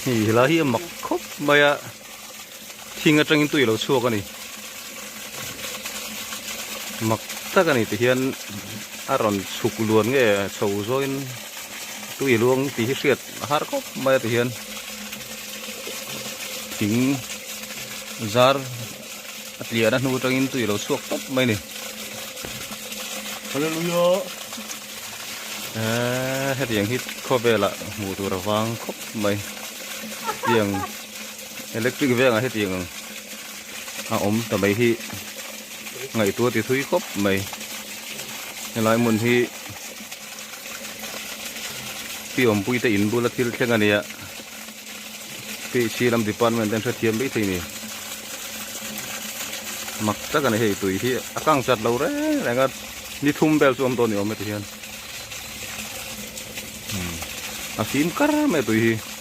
hi la hi mak khop maya thinga tangin tui lo chuak ani mak tak ani ti hian aron chuk luan nge chho zoin tui luang ti hi hriat har khop maya ti hian thing zar atlia na nu tangin tui lo chuak top mai ni hallelujah hết tiếng hít kho về là mù tù vang khóc mày tiếng electric về ngay hết tiếng tầm mấy hi ngày tua thì thui khóc mày lại muốn hi khi bui ta in bula thil theng anh ạ khi chi làm department đang thiêm mấy thế này mặc tất cả này tụi hi căng chặt lâu đấy này cái đi thum bel xuống tôi nhiều mấy thế a phim car me tui hi